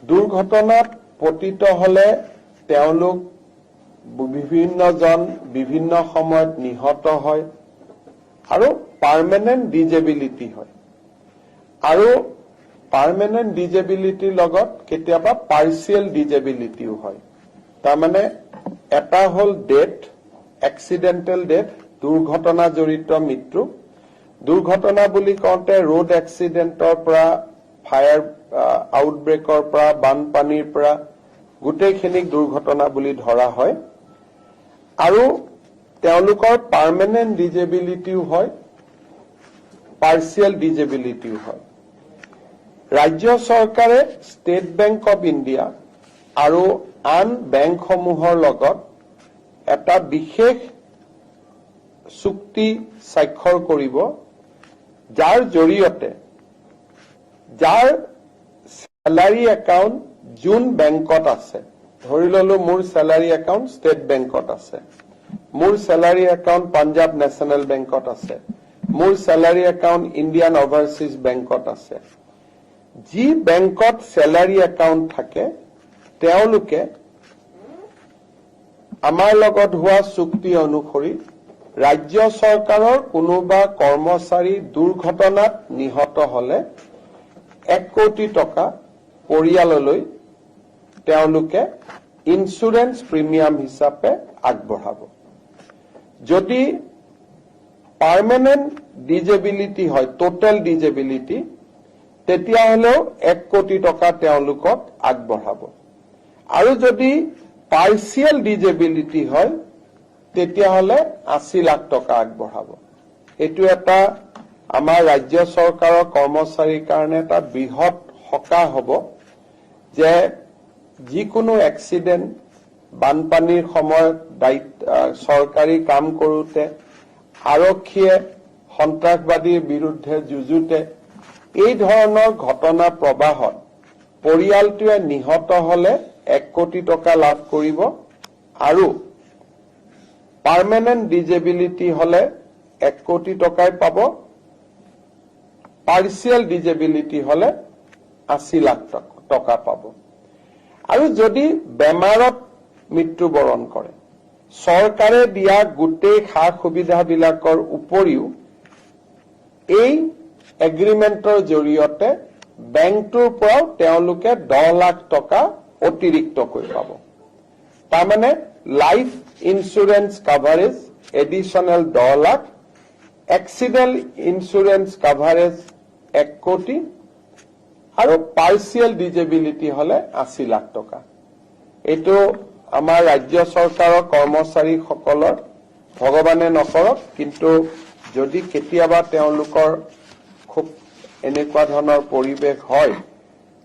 দুৰ্ঘটনাত পতিত হলে তেওঁলোক বিভিন্নজন বিভিন্ন সময়ত নিহত হয় আৰু পাৰ্মানেন্ট ডিজেবিলিটি হয় আৰু পাৰ্মানেন্ট ডিজেবিলিটিৰ লগত কেতিয়াবা পাৰ্চিয়েল ডিজেবিলিটিও হয় তাৰমানে এটা হল ডেথ এক্সিডেন্টেল ডেথ দুৰ্ঘটনা জড়িত মৃত্যু দুৰ্ঘটনা বুলি কওঁতে ৰোড এক্সিডেন্টৰ পৰা ফায়াৰ আউটব্ৰেকৰ পৰা বানপানীৰ পৰা গোটেইখিনিক দুৰ্ঘটনা বুলি ধৰা হয় আৰু তেওঁলোকৰ পাৰ্মানেন্ট ডিজেবিলিটিও হয় পাৰ্চিয়েল ডিজেবিলিটিও হয় ৰাজ্য চৰকাৰে ষ্টেট বেংক অফ ইণ্ডিয়া আৰু আন বেংকসমূহৰ লগত এটা বিশেষ চুক্তি স্বাক্ষৰ কৰিব যাৰ জৰিয়তে যাৰ স্যালাৰি একাউণ্ট যোন বেংকত আছে ধৰি ললো মোৰ স্যালাৰি একাউণ্ট ষ্টেট বেংকত আছে মোৰ স্যালাৰি একাউণ্ট পাঞ্জাব নেশ্যনেল বেংকত আছে মোৰ স্যালাৰি একাউণ্ট ইণ্ডিয়ান অভাৰচিজ বেংকত আছে যি বেংকত স্যালাৰি একাউণ্ট থাকে তেওঁলোকে আমাৰ লগত হোৱা চুক্তি অনুসৰি ৰাজ্য চৰকাৰৰ কোনোবা কৰ্মচাৰী দুৰ্ঘটনাত নিহত হলে 1 কোটি টকা পৰিয়াললৈ তেওঁলোকে ইন্সুৰেন্স প্ৰিমিয়াম হিচাপে আগবঢ়াব যদি পাৰ্মানেন্ট ডিজেবিলিটি হয় টোটেল ডিজেবিলিটি তেতিয়াহলেও 1 কোটি টকা তেওঁলোকক আগবঢ়াব আৰু যদি পাৰ্চিয়েল ডিজেবিলিটি হয় তেতিয়াহলে 80 লাখ টকা আগবঢ়াব এটো এটা আমাৰ ৰাজ্য চৰকাৰৰ কৰ্মচাৰীৰ কাৰণে এটা বৃহৎ সকাহ হ'ব যে যিকোনো এক্সিডেন্ট বানপানীৰ সময়ত চৰকাৰী কাম কৰোতে আৰক্ষীয়ে সন্ত্ৰাসবাদীৰ বিৰুদ্ধে যুঁজোতে এই ধৰণৰ ঘটনা প্ৰবাহত পৰিয়ালটোৱে নিহত হলে 1 কোটি টকা লাভ কৰিব আৰু পাৰ্মানেন্ট ডিজেবিলিটি হলে 1 কোটি টকাই পাব পাৰ্চিয়েল ডিজেবিলিটি হলে 80 লাখ টকা পাব আৰু যদি বেমাৰত মৃত্যুবৰণ কৰে চৰকাৰে দিয়া গোটেই খা সুবিধাবিলাকৰ উপৰিও এই এগ্ৰিমেন্টৰ জৰিয়তে বেংকটোৰ পৰাও তেওঁলোকে 10 লাখ টকা অতিৰিক্তকৈ পাব তাৰমানে life insurance coverage additional 10 lakh accident insurance coverage 1 কোটি আৰু পাৰ্চিয়েল ডিজেবিলিটি হলে 80 লাখ টকা এটো আমাৰ ৰাজ্য চৰকাৰৰ কৰ্মচাৰীসকলৰ ভগৱানে নকৰক কিন্তু যদি কেতিয়াবা তেওঁলোকৰ খুব এনেকুৱা ধৰণৰ পৰিবেশ হয়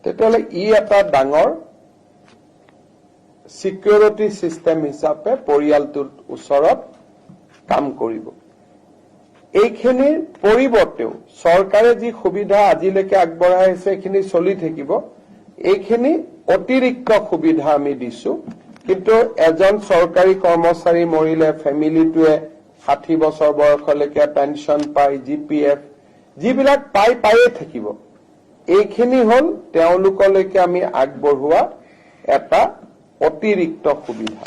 তেতিয়াহলে ই এটা ডাঙৰ সিকিউৰিটি সিস্টেম হিচাপে পৰিয়ালটোৰ ওচৰত কাম কৰিব এইখিনিৰ পৰিৱৰ্তেও চৰকাৰে যি সুবিধা আজিলৈকে আগবঢ়াইছে এইখিনি চলি থাকিব এইখিনি অতিৰিক্ত সুবিধা আমি দিছো কিন্তু এজন চৰকাৰী কৰ্মচাৰী মৰিলে ফেমিলিটোৱে 60 বছৰ বয়সলৈকে পেনশন পায় জিপিএফ যিবিলাক পায়ে থাকিব এইখিনি হল তেওঁলোকলৈকে আমি আগবঢ়োৱা এটা অতিৰিক্ত সুবিধা